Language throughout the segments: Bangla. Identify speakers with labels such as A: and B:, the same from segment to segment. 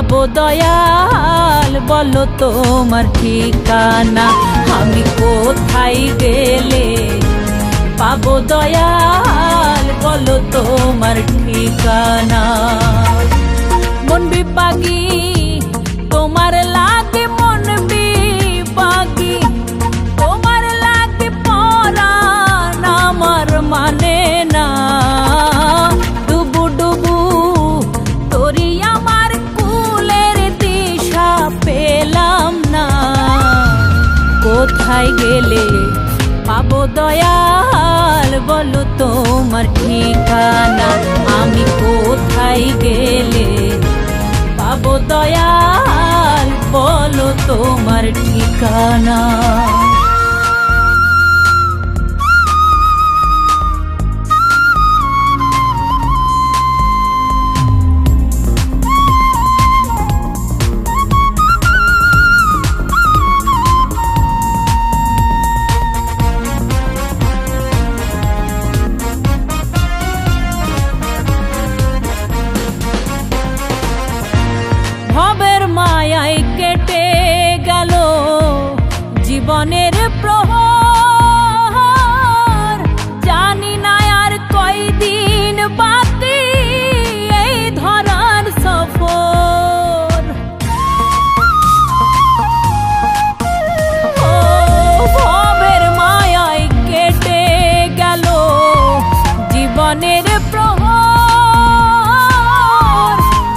A: পাবো দয়াল বলো তোমার ঠিকানা, আমি কোথায় গেলে পাবো দয়াল বলো তোমার ঠিকানা। মন বিপাগী তোমার লাগে, মন বিপাগী তোমার লাগে, পরাণ আমার মানে না। ডুবু ডুবু তোরি আমার কুলের দিশা পেলাম না, কোথায় গেলে পাবো দয়াল বলো তোমার ঠিকানা, আমি কোথায় গেলে পাবো দয়াল বলো তোমার ঠিকানা। ভবের মায়ায় কেটে গেল জীবনের প্রহর, জানি না আর কয়দিন বাকি এই ধরার সফর। ও ভবের মায়ায় কেটে গেল জীবনের প্রহর,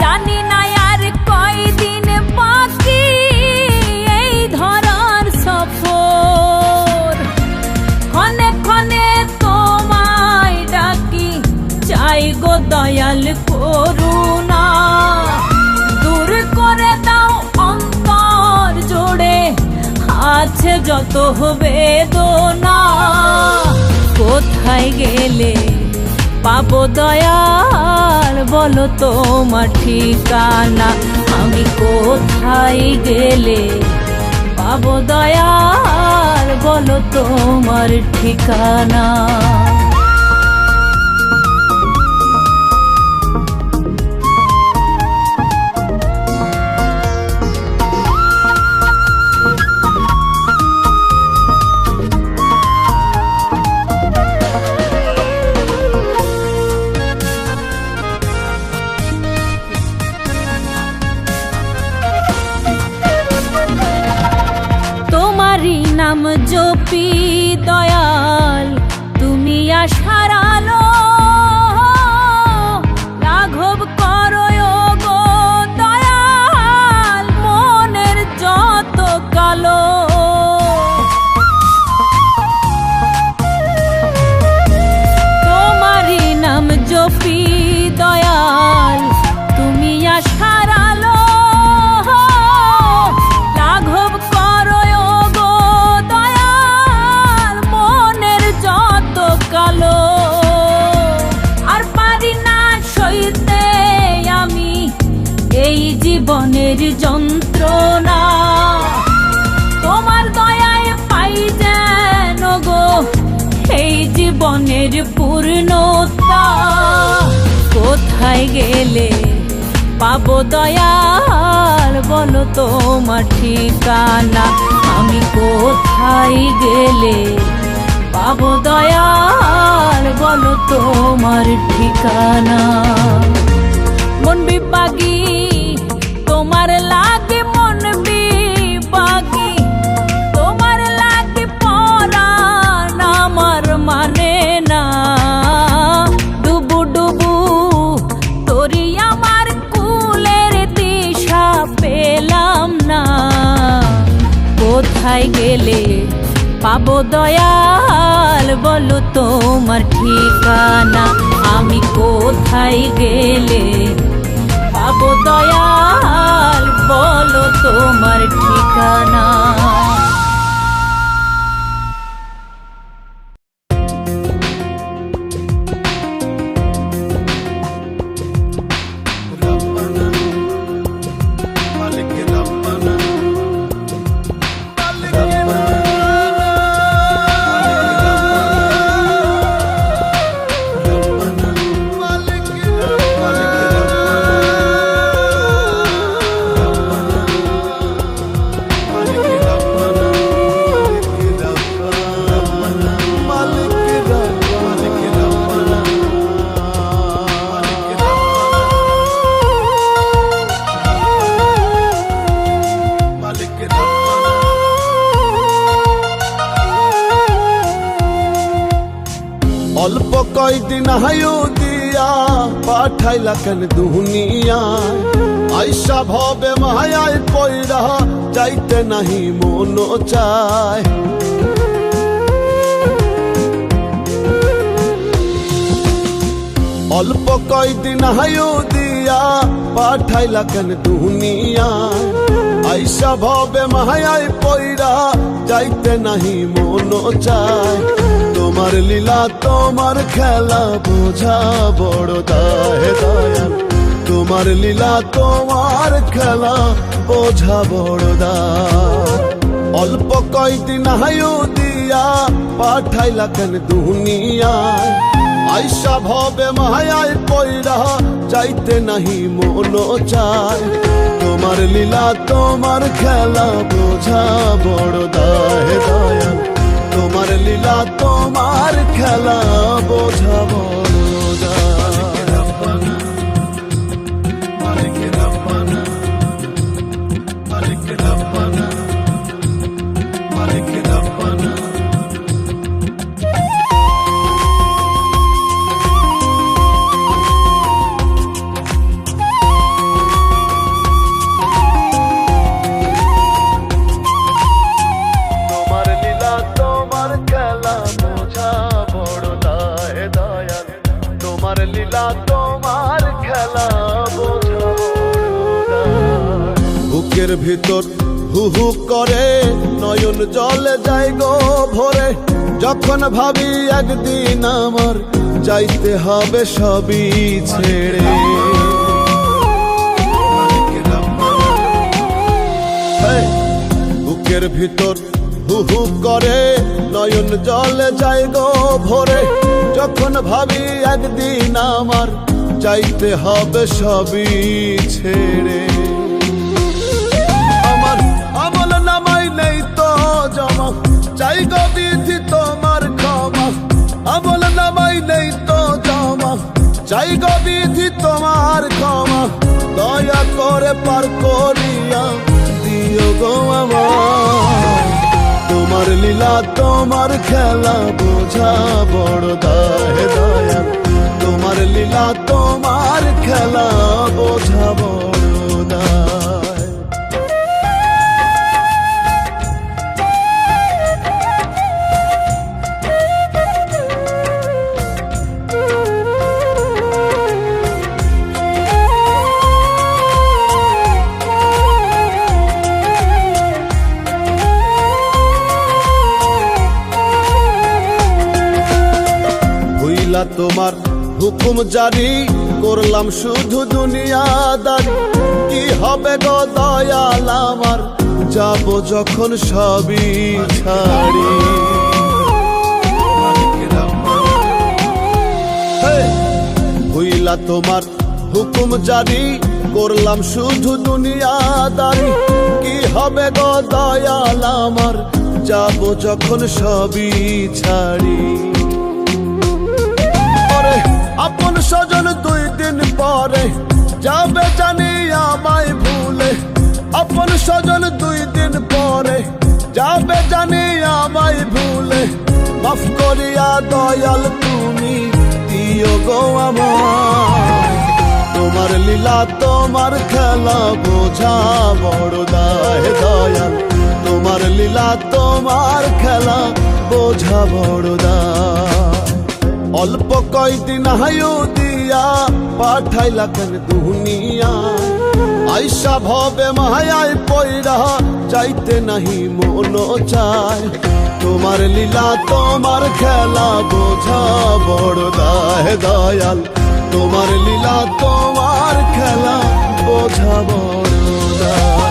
A: জানি না আর কয়দিন বাকি এই ধরার সফর। ক্ষণে ক্ষণে তোমায় ডাকি, চাই গো দয়াল করুণা, দূর করে দাও অন্তর জোড়ে আছে যত বেদনা। কোথায় গেলে পাবো দয়াল বলো তোমার ঠিকানা, আমি কোথায় গেলে পাবো দয়াল বলো তোমার ঠিকানা। তোমারই নাম জপি দয়াল তুমি আশার আলো, লাঘব করো গো দয়াল মনের যত কালো। তোমারই নাম জপি দয়াল তুমি আশার আলো, লাঘব করো গো দয়াল মনের যত কালো। আর পারি না সইতে আমি এই জীবনের যন্ত্রণা, তোমার দয়ায় পাই যেন গো এই জীবনের পূর্ণতা। কোথায় গেলে পাবো দয়াল বলো তোমার ঠিকানা, আমি কোথায় গেলে পাবো দয়াল বলো তোমার ঠিকানা। মন বিপাগী তোমার লাগে, মন বিপাগী তোমার লাগে, পরাণ আমার মানে না। ডুবু ডুবু তোরি আমার কুলের দিশা পেলাম না, কোথায় গেলে পাবো দয়াল বলো তোমার ঠিকানা, আমি কোথায় গেলে পাবো দয়াল বলো তোমার ঠিকানা।
B: কয়দিন হায়ু দিয়া পাঠাইলা কেন দুনিয়ায় আইসা ভবে মায়ায় পয়রা যাইতে নাহি মন চায় অল্প কয়দিন হায়ু দিয়া পাঠাইলা কেন দুনিয়ায় আইসা ভবে মায়ায় পয়রা যাইতে নাহি মন চায় তোমার লীলা তোমার খেলা বোঝা বড় দায় দয়াল তোমার লীলা তোমার খেলা বোঝা বড় দায় অল্প কয়দিন হায়ু দিয়া পাঠাইলা কেন দুনিয়ায় আইসা ভবে মায়ায় পয়রা যাইতে নাহি মন চায় তোমার লীলা তোমার খেলা বোঝা বড় দায় দয়াল তোমার লীলা তোমার খেলা বোঝা বড় দায় তোমার লীলা তোমার খেলা বোঝা বুকের ভিতর হু হু করে নয়ন জলে যায় গো ভরে যখন ভাবি একদিন আমার যাইতে হবে সবই ছেড়ে বুকের ভিতর হু হু করে নয়ন জলে যায় গো ভরে যখন ভাবি একদিন আমার যাইতে হবে সবই ছেড়ে আমার আমল নামাই নেই তো জমা চাই গো বিধি তোমার ক্ষমা আমল নামাই নেই তো জমা চাই গো বিধি তোমার ক্ষমা দয়া করে পার করিয়া দিও গো আমার তোমার লীলা তোমার খেলা বোঝা বড় দায় দয়াল তোমার লীলা তোমার খেলা বোঝা বড় দায় তোমার হুকুম জারি করলাম শুধু দুনিয়াদারি কি হবে গো দয়াল আমার যাব যখন সবই ছাড়ি হইলা তোমার হুকুম জারি করলাম শুধু দুনিয়াদারি কি হবে গো দয়াল আমার যাব যখন সবই ছাড়ি আপন স্বজন 2 দিন পরে যাবে জানি আমায় ভুলে আপন স্বজন 2 দিন পরে যাবে জানি আমায় ভুলে মাফ করিয়া দয়াল তুমি দিও গো আমায় তোমার লীলা তোমার খেলা বোঝা বড় দায় দয়াল তোমার লীলা তোমার খেলা বোঝা বড় দায় অল্প কয়দিন হায়ু দিয়া পাঠাইলা কেন দুনিয়ায় আইসা ভবে মায়ায় পয়রা যাইতে নাহি মন চায় তোমার লীলা তোমার খেলা বোঝা বড় দায় দয়াল তোমার লীলা তোমার খেলা বোঝা বড় দায়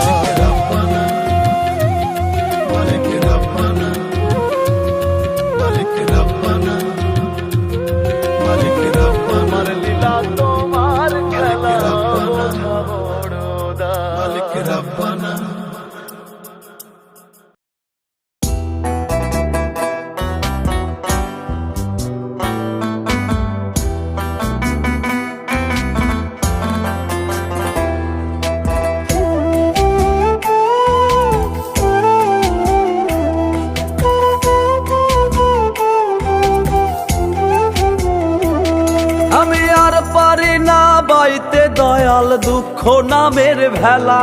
C: পারি না বাইতে দয়াল দুঃখ নামের ভেলা,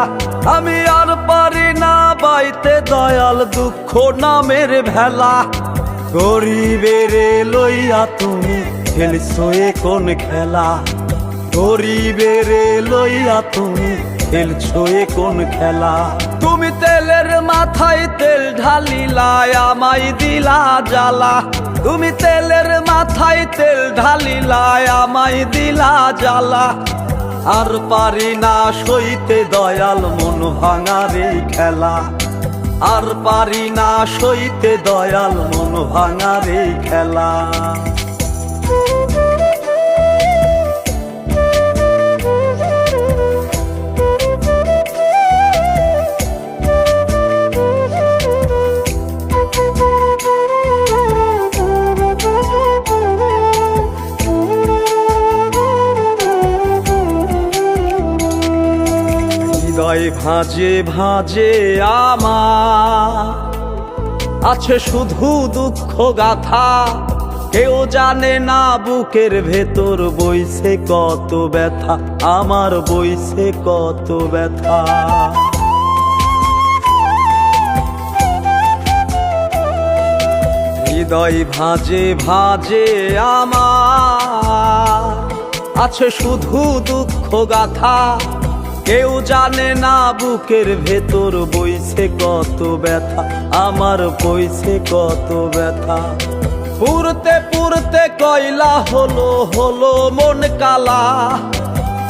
C: আমি আর পারি না বাইতে দয়াল দুঃখ নামের ভেলা। গরিবেরে লইয়া তুমি খেলছো এ কোন খেলা, গরিবেরে লইয়া তুমি খেলছো এ কোন খেলা। তুমি তেলের মাথায় তেল ঢালিলা আমায় দিলা জ্বালা, তুমি তেলের মাথায় তেল ঢালিলা আমায় দিলা জ্বালা। আর পারি না সইতে দয়াল মন ভাঙার এই খেলা, আর পারি না সইতে দয়াল মন ভাঙার এই খেলা। হৃদয় ভাঁজে ভাঁজে আমার আছে শুধু দুঃখ গাথা, কেউ জানে না বুকের ভেতর বইছে কত ব্যথা, আমার বইছে কত ব্যথা। হৃদয় ভাঁজে ভাঁজে আমার আছে শুধু দুঃখ গাথা, কেউ জানে না বুকের ভেতর বইছে কত ব্যথা, আমার বইছে কত ব্যথা। পুরতে পুরতে কয়লা হলো হলো মন কালা,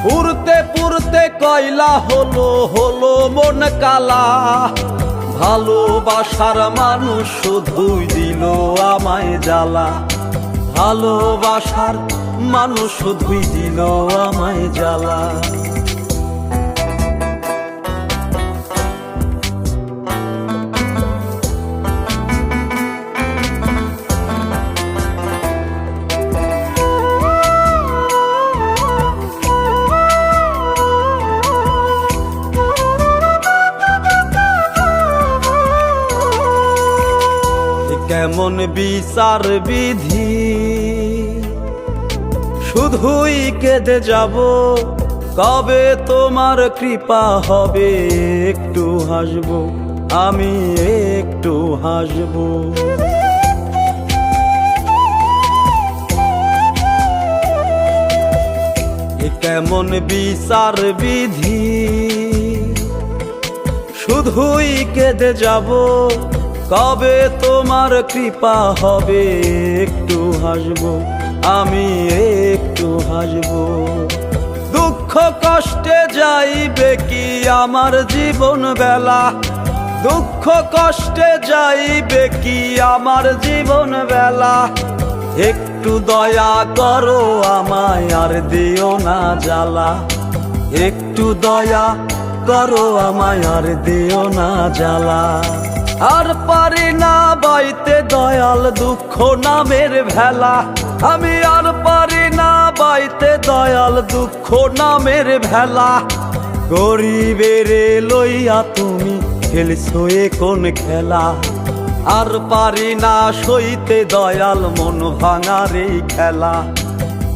C: পুরতে পুরতে কয়লা হলো হলো মন কালা। ভালোবাসার মানুষ শুধুই দিল আমায় জ্বালা, ভালোবাসার মানুষ শুধুই দিল আমায় জ্বালা। কেমন বিচার বিধি, শুধুই কেঁদে যাব, কবে তোমার কৃপা হবে একটু হাসবো, আমি একটু হাসবো। কেমন বিচার বিধি, শুধুই কেঁদে যাব, কবে তোমার কৃপা হবে একটু হাসবো, আমি একটু হাসবো। দুঃখ কষ্টে যাইবে কি আমার জীবন বেলা, দুঃখ কষ্টে যাইবে কি আমার জীবন বেলা। একটু দয়া করো আমায় আর দিও না জ্বালা, একটু দয়া করো আমায় আর দিও না জ্বালা। আর পারি না বাইতে দয়াল দুঃখ নামের ভেলা, আমি আর পারি না বাইতে দয়াল দুঃখ নামের ভেলা। গরিবেরে লইয়া তুমি খেলছো এ কোন খেলা, আর পারি না সইতে দয়াল মন ভাঙার এই খেলা।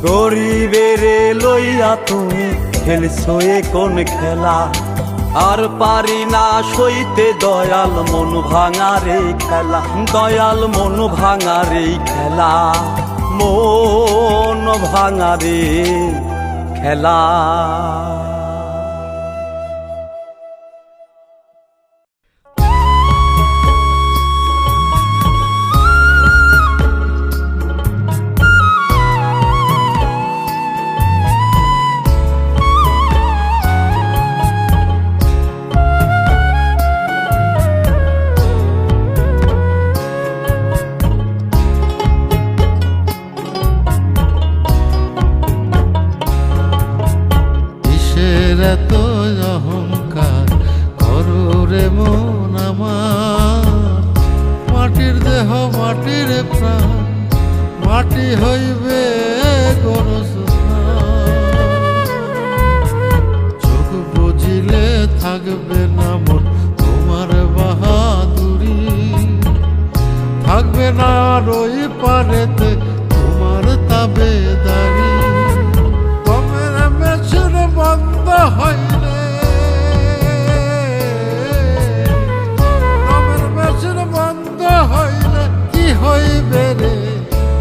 C: গরিবেরে লইয়া তুমি খেলছো এ কোন খেলা, আর পারি না সইতে দয়াল মন ভাঙার এই খেলা। দয়াল মন ভাঙার এই খেলা, মন ভাঙার এই খেলা।
D: এত অহংকার করো রে মন আমার, মাটির দেহ মাটির প্রাণ, মাটি হইবে গরজ চোখ বুঝিলে থাকবে না মন তোমার বাহাদুরি, থাকবে না রই পারেতে তোমার তাবেদারি। কমে হইলে দমের মেশিন বন্ধ হইলে কি হইবে রে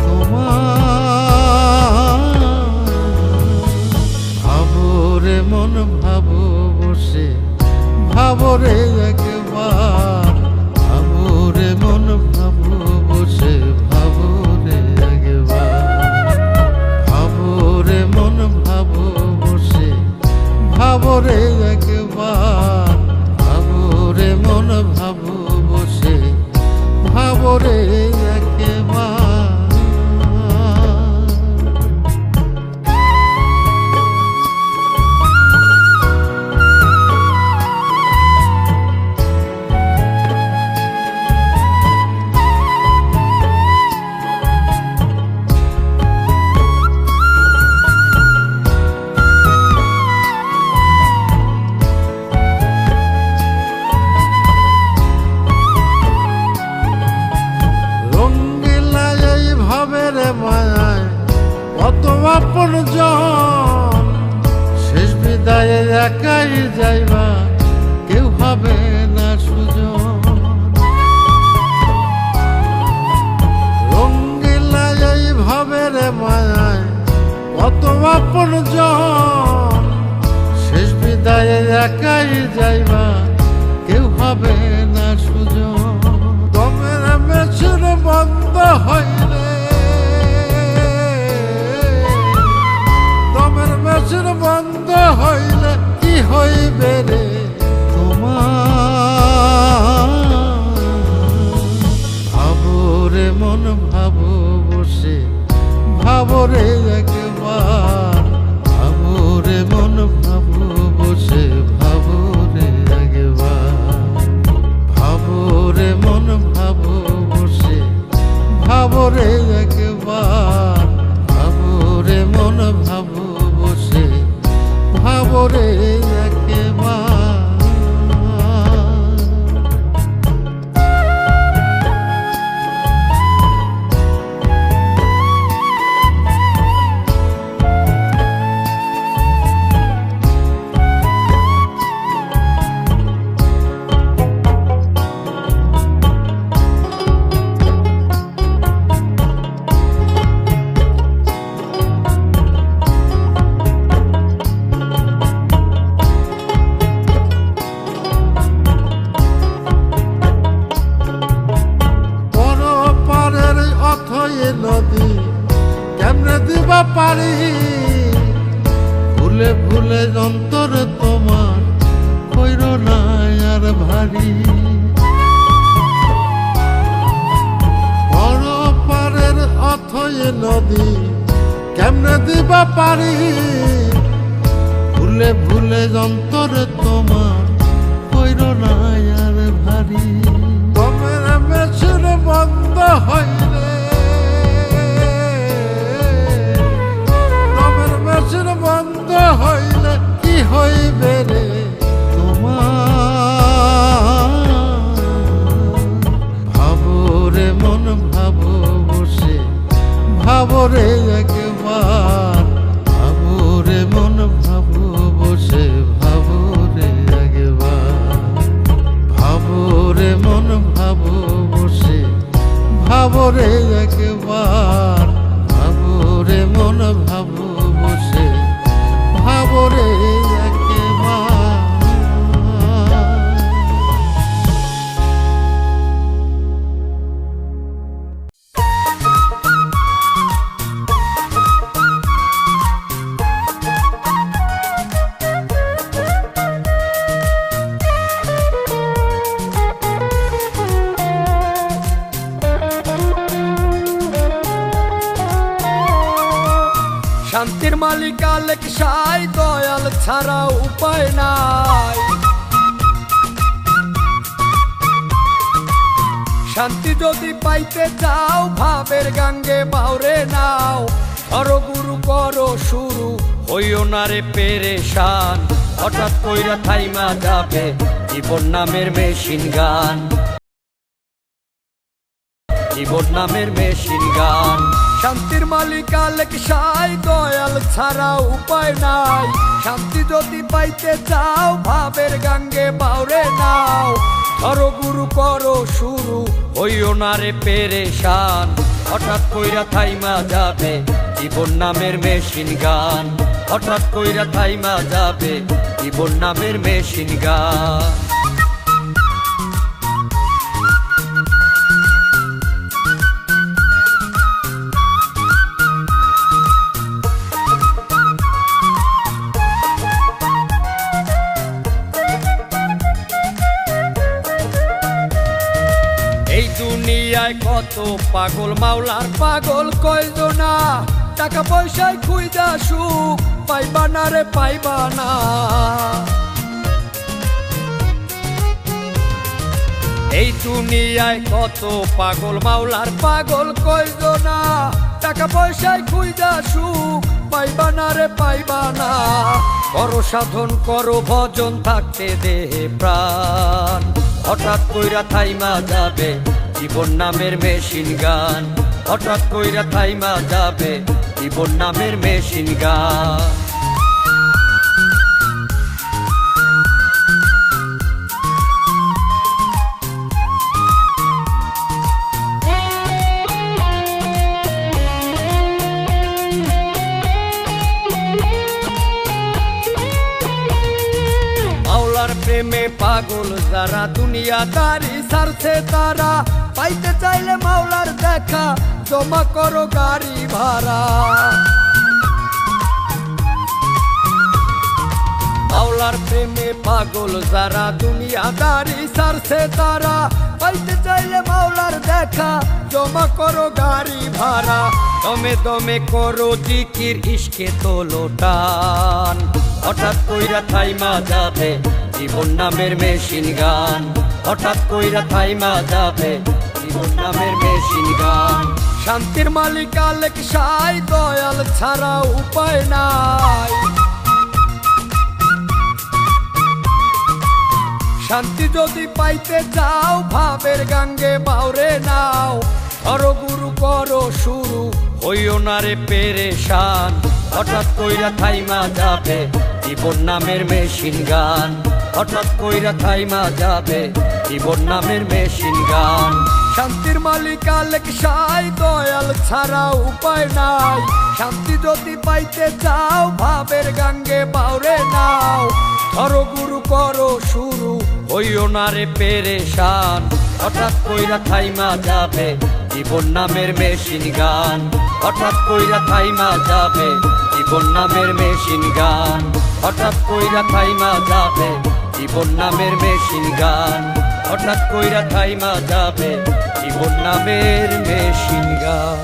D: তোমার? ভাবো রে মন ভাবো বসে, ভাবো রে একবার, ভাবো রে মন ভাবো বসে, ভাবো রে একবার, ভাবো রে মন ভাবো বসে, ভাবো রে একবার, ভাবো রে মন ভাবো বসে, ভাবো রে একবার। আপন জন শেষ বিদায়ে একাই যাইবা, কেউ হবে না সুজন। রঙ্গিলায় এই ভাবের মায়ায় কত আপন জন শেষ বিদায়ে একাই যাইবা, কেউ হবে না সুজন। দমের মেশিন বন্ধ হইলে, মেশিন বন্ধ হইলে কি হইবে রে তোমার? ভাবো রে মন ভাবো বসে, ভাবো রে একবার, ভাবো রে মন ভাবো বসে, ভাবো রে একবার, ভাবো রে মন ভাবো বসে, ভাবো রে একবার, ভাবো রে মন ভাবো বসে, ভাবো রে একবার। নদী কেমনে দিবা পারি, ভুলে ভুলে অন্তর তোমার কইর না আর ভারী। বড় পারের অথই নদী কেমনে দিবা পারি, ভুলে ভুলে অন্তর তোমার কইর না আর ভারী। দমের মেশিন বন্ধ হইলে, মেশিন বন্ধ হইলে কি হইবে রে তোমার? ভাবো রে মন ভাবো বসে, ভাবো রে একবার, ভাবো রে মন ভাবো বসে, ভাবো রে একবার, ভাবো রে মন ভাবো বসে, ভাবো রে একবার, ভাবো রে মন ভাবো বসে, ভাবো রে একবার।
C: শান্তির মালিক আলেক সাই, দয়াল ছাড়া উপায় নাই। শান্তি যদি পাইতে চাও, ভাবের গাঙ্গে বাউরে নাও। করো গুরু করো শুরু, হইও না রে পেরেশান। হঠাৎ কইরা থাইমা যাবে জীবন নামের মেশিন গান, জীবন নামের মেশিন গান। শান্তির মালিক আলেক সাই, দয়াল ছাড়া উপায় নাই। শান্তি যদি পাইতে চাও ভাবের গাঙ্গে বাউরে নাও। ধরো গুরু করো শুরু, হইও না রে পেরেশান। হঠাৎ কইরা থাইমা যাবে জীবন নামের মেশিন গান। হঠাৎ কইরা থাইমা যাবে জীবন নামের মেশিন গান। এই দুনিয়ায় কত পাগল, মাওলার পাগল কয়জনা। টাকা পয়সায় খুঁজা সুখ পাইবা না রে পাইবা না। এই দুনিয়ায় কত পাগল, মাওলার পাগল কয়জনা। টাকা পয়সায় খুঁজা সুখ পাইবা না রে পাইবা না। করো সাধন করো ভজন থাকতে দেহে প্রাণ। হঠাৎ কইরা থাইমা যাবে জীবন নামের মেশিন গান। হঠাৎ কইরা থাইমা যাবে জীবন নামের মেশিন গান। মাওলার প্রেমে পাগল যারা, দুনিয়াদারি ছাড়ছে তারা। পাইতে চাইলে মাওলার দেখা, জমা করো গাড়ি ভাড়া। মাওলার প্রেমে পাগল যারা, দুনিয়াদারি ছাড়ছে তারা। পাইতে চাইলে মাওলার দেখা, জমা করো গাড়ি ভাড়া। দমে দমে করো জিকির, ইশকে তোলো টান। হঠাৎ কইরা থাইমা যাবে জীবন নামের মেশিন গান। হঠাৎ কইরা থাইমা যাবে জীবন নামের মেশিন গান। শান্তির মালিক আলেক সাই, দয়াল ছাড়া উপায় নাই। শান্তি যদি পাইতে চাও ভাবের গাঙ্গে বাউরে নাও। ধরো গুরু করো শুরু, হইও না রে পেরেশান। হঠাৎ কইরা থাইমা যাবে জীবন নামের মেশিন গান। হঠাৎ কইরা থাইমা যাবে জীবন নামের মেশিন গান। শান্তির মালিক আলেক সাই, দয়াল ছাড়া উপায় নাই। শান্তি যদি পাইতে চাও ভাবের গাঙ্গে বাউরে নাও। ধরো গুরু করো শুরু, হইও না রে পেরেশান। হঠাৎ কইরা থাইমা যাবে জীবন নামের মেশিন গান। হঠাৎ কইরা থাইমা যাবে জীবন নামের মেশিন গান। হঠাৎ কইরা থাইমা যাবে জীবন নামের মেশিন গান। হঠাৎ কইরা থাইমা যাবে জীবন নামের মেশিন গান।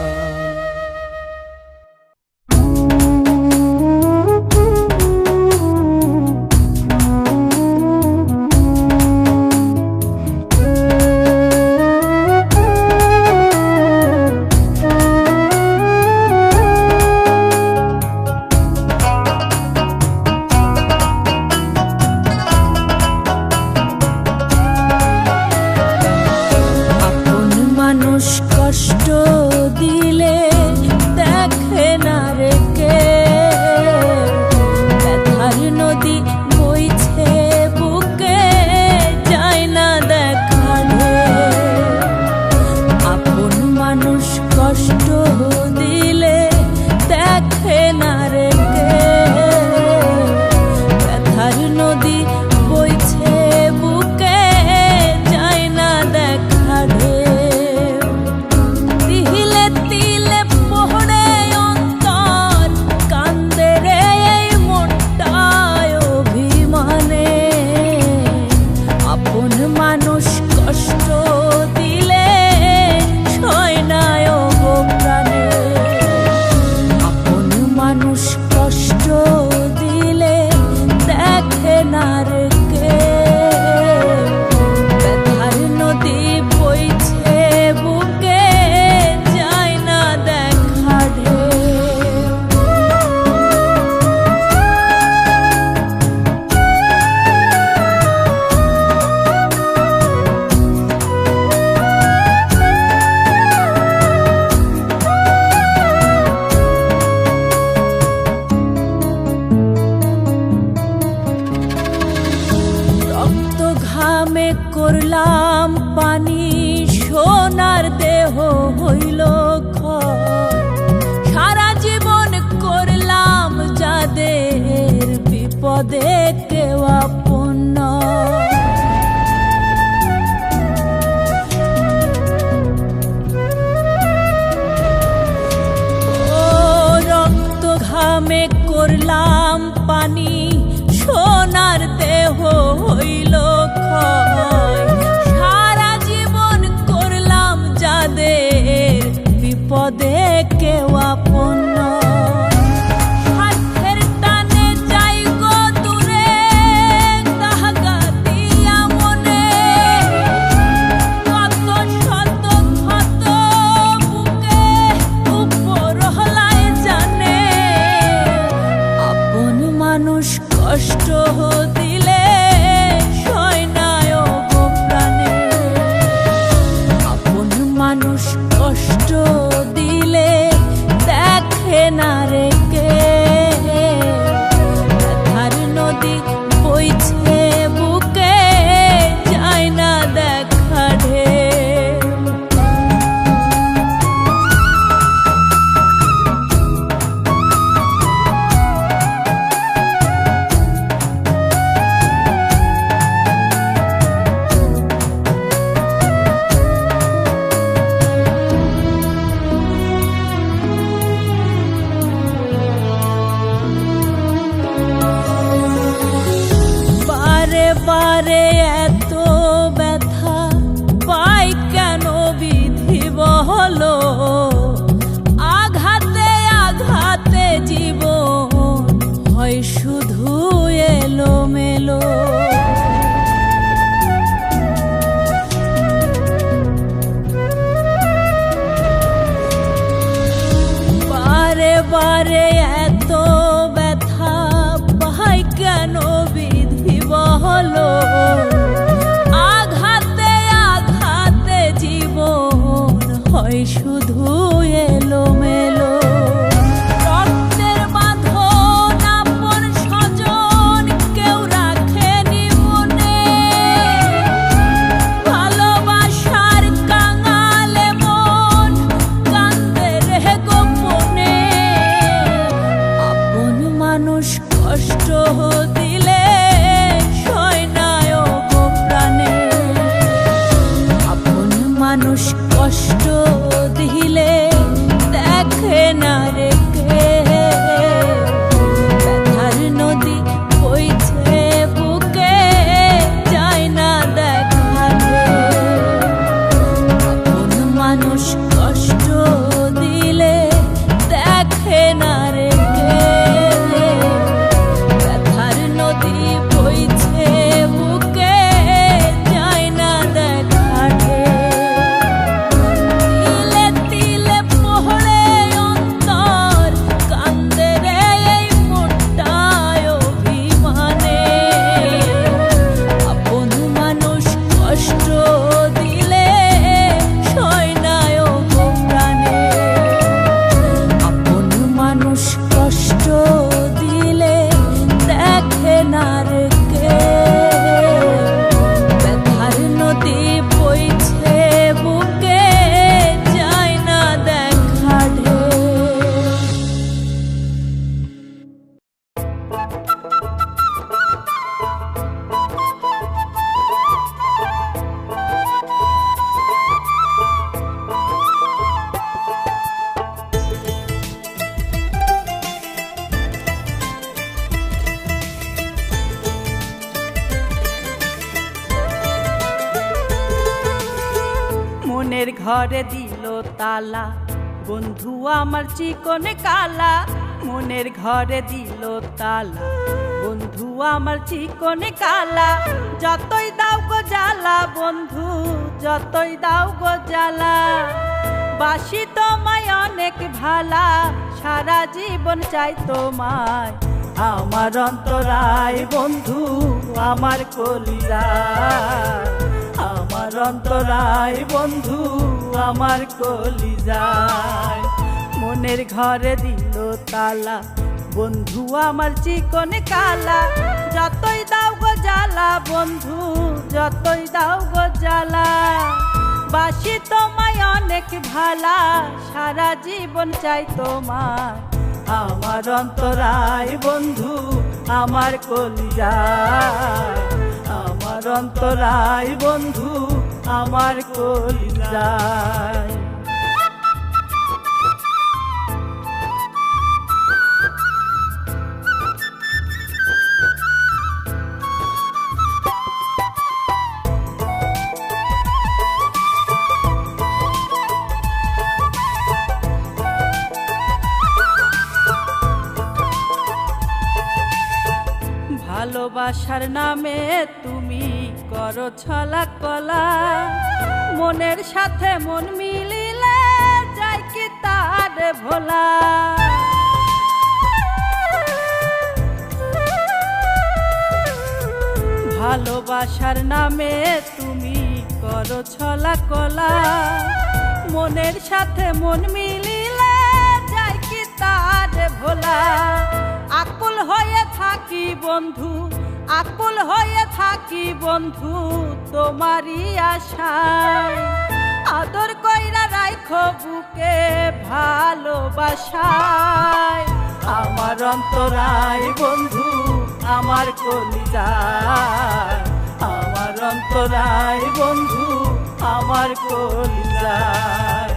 A: কষ্ট দিলে সয় না ও গো প্রাণে। হইল ক্ষয়। সারা জীবন করলাম যাদের বিপদে কেউ আপন নয়। ও রক্ত ঘামে করলাম পানি, সোনার দেহ হইল ক্ষয়। সারা জীবন করলাম যাদের বিপদে কেউ আপন নয়। স্বার্থের টানে যাই গো দূরে, দাগা দিয়া মনে কত শত ক্ষত বুকে উপর হলায় জানে। আপন মানুষ কষ্ট দিলে সয় না গো প্রাণে। আপন মানুষ কষ্ট দিলে দেখে না রে কে। ব্যথার নদী বইছে বুকে, যায় না দেখা ঢেউ। বারে বারে এত ব্যথা পাই কেন বিধি বহলো। আঘাতে আঘাতে জীবন হয় শুধু এলোমেলো। বারে বারে এত ব্যথা পাই কেন বিধি বহলো। আঘাতে আঘাতে জীবন হয় শুধু এলোমেলো। রক্তের বাঁধন আপন স্বজন কেউ রাখেনি মনে। ভালোবাসার কাঙালে মন কান্দে রে গোপনে। আপন মানুষ কষ্ট দিলে সয় না গো প্রাণে। আপন মানুষ কষ্ট দিলে দেখে না রে কে। ব্যথার নদী বইছে বুকে, যায় না দেখা ঢেউ। আপন মানুষ কষ্ট দিলে দেখে না রে কে। ব্যথার নদী বইছে বুকে, যায় না দেখা ঢেউ। তিলে তিলে পড়ে অন্তর কান্দে রে এই মনটায় অভিমানে। আপন মানুষ কষ্ট দিলে সয় না গো প্রাণে। আপন মানুষ কষ্ট দিলে দেখে না রে কে। ব্যথার নদী বইছে বুকে, যায় না দেখা ঢেউ।
E: মনের ঘরে দিল তালা, বন্ধু আমার চিকন কালা। মনের ঘরে দিল তালা, বন্ধু আমার চিকন কালা। যতই দাও গো জ্বালা বন্ধু, যতই দাও গো জ্বালা। বাসি তোমায় অনেক ভালা, সারা জীবন চাই তোমায়। আমার অন্তরায় বন্ধু আমার কলিজায়। আমার অন্তরায় বন্ধু আমার কলিজায়। মনের ঘরে দিল তালা, বন্ধু আমার চিকন কালা। যতই দাও গো জ্বালা বন্ধু, যতই দাও গো জ্বালা। বাসি তোমায় তোমায় অনেক ভালা, সারা জীবন চাই তোমার। আমার অন্তরায় বন্ধু আমার কলিজায়, আমার অন্তরায় বন্ধু আমার কলিজায়। ভালোবাসার নামে তুমি করো ছলা কলা, মনের সাথে মন মিলিলে যায় কি তার ভোলা। ভালোবাসার নামে তুমি করো ছলা কলা, মনের সাথে মন মিলিলে যায় কি তার ভোলা। আকুল হয়ে থাকি বন্ধু, আকুল হয়ে থাকি বন্ধু তোমারই আশায়। আদর কইরা রাইখো বুকে ভালোবাসায়, আমার অন্তরায় বন্ধু আমার কলিজায়, আমার অন্তরায় বন্ধু আমার কলিজায়।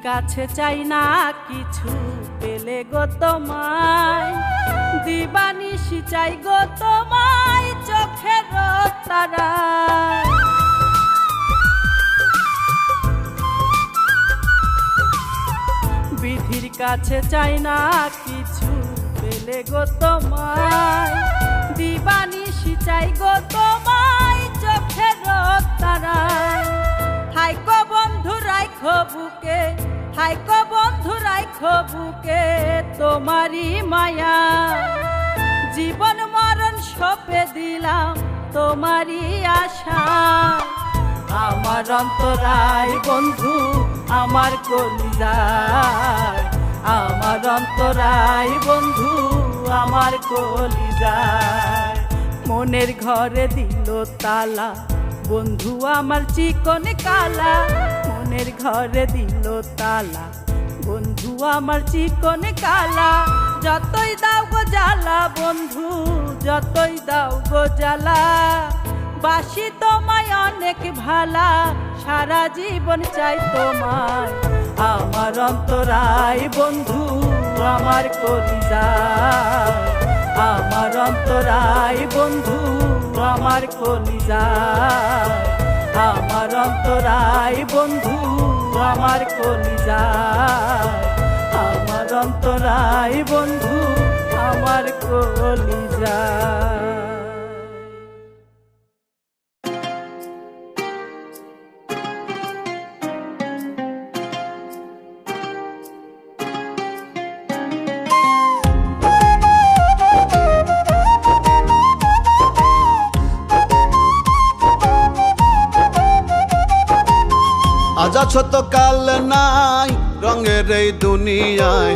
E: কাছে চাই না কিছু পেলে গো তোমায়, দিবানিশি চাই গো তোমায় চোখের তারায়। বিধির কাছে চাই না কিছু পেলে গো তোমায়, দিবানিশি চাই গো তোমায় চোখের তারায়। হাইকো বন্ধু রাইখো বুকে, হাইকো বন্ধু রাইখো বুকে তোমারই মায়া। জীবন মরণ সঁপে দিলাম তোমারই আশা, আমার অন্তরায় বন্ধু আমার কলিজায়, আমার অন্তরায় বন্ধু আমার কলিজায়। মনের ঘরে দিল তালা বন্ধু আমার চিকন কালা, মনের ঘরে দিল তালা বন্ধু আমার চিকন কালা। যতই দাও গো জ্বালা বন্ধু, যতই দাও গো জ্বালা, বাসি তোমায় অনেক ভালা, সারা জীবন চাই তোমায়। আমার অন্তরায় বন্ধু আমার কলিজায়, আমার অন্তরায় বন্ধু আমার কলিজায়, আমার অন্তরায় বন্ধু আমার কলিজায়, আমার অন্তরায় বন্ধু আমার কলিজায়।
B: আজ আছো তো কাল নাই রঙের এই দুনিয়ায়,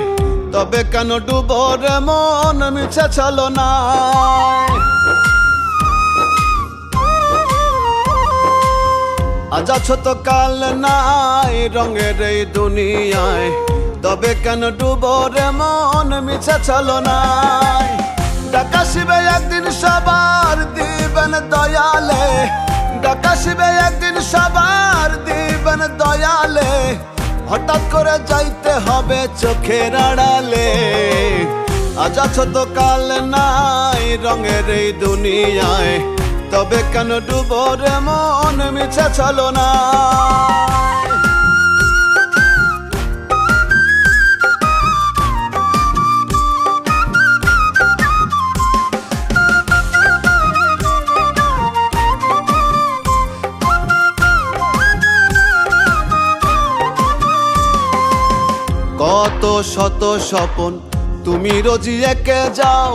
B: তবে কেন ডুবো রে মন মিছে চলো না। আজ আছো তো কাল নাই রঙের এই দুনিয়ায়, তবে কেন ডুবো রে মন মিছে চলো না। ডাকা শিবে একদিন সবার দিবেন দয়ালে, ডাকা শিবে একদিন সবার দিবেন দয়ালে। হঠাৎ করে যাইতে হবে চোখের আড়ালে। আজ আছো তো কাল নাই রঙের এই দুনিয়ায়, তবে কেন ডুবো রে মন মিছে চলো না। কত শত স্বপন তুমি রোজি এঁকে যাও,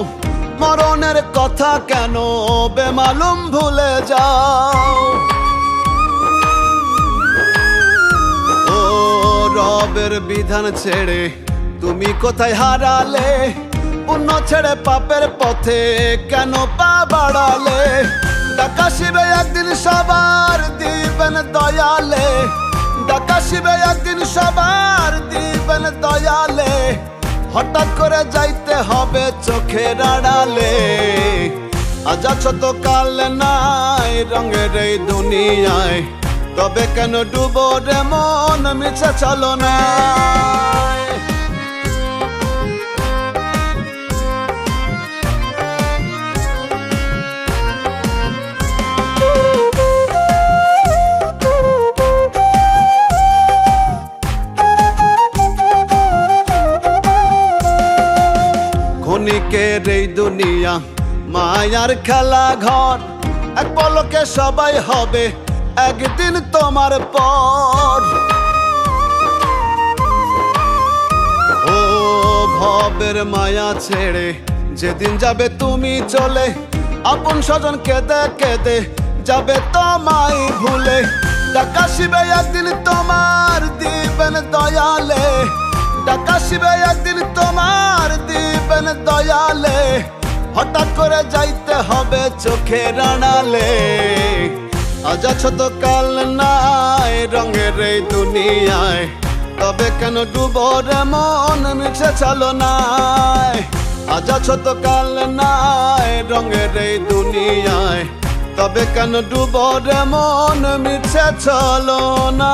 B: মরণের কথা কেন বেমালুম ভুলে যাও? ও রবের বিধান ছেড়ে তুমি কোথায় হারালে? পুণ্য ছেড়ে পাপের পথে কেন পা বাড়ালে? ডাকা শিবে একদিন সবার দিবেন দয়ালে, ডাকা শিবে একদিন সবার দিবেন দয়ালে। হঠাৎ করে যাইতে হবে চোখের আড়ালে। আজ আছো তো কাল নাই রঙের এই দুনিয়ায়, তবে কেন ডুবো রে মন মিছে চলো না। ক্ষণিকের এই দুনিয়া মায়ার খেলা ঘর, এক পলকে সবাই হবে একদিন তোমার পর। ও ভবের মায়া ছেড়ে যেদিন যাবে তুমি চলে, আপন স্বজন কেঁদে কেঁদে যাবে তোমায় ভুলে। ডাকা শিবে একদিন তোমার দিবেন দয়ালে, ডাকা শিবে একদিন তোমার দিবেন দয়ালে। হঠাৎ করে যাইতে হবে চোখের আড়ালে। আজ আছো তো কাল নাই রঙের এই দুনিয়ায়, তবে কেন ডুবো রে মন মিছে চলো নাই। আজ আছো তো কাল নাই রঙের এই দুনিয়ায়, তবে কেন ডুবো রে মন মিছে চলো না।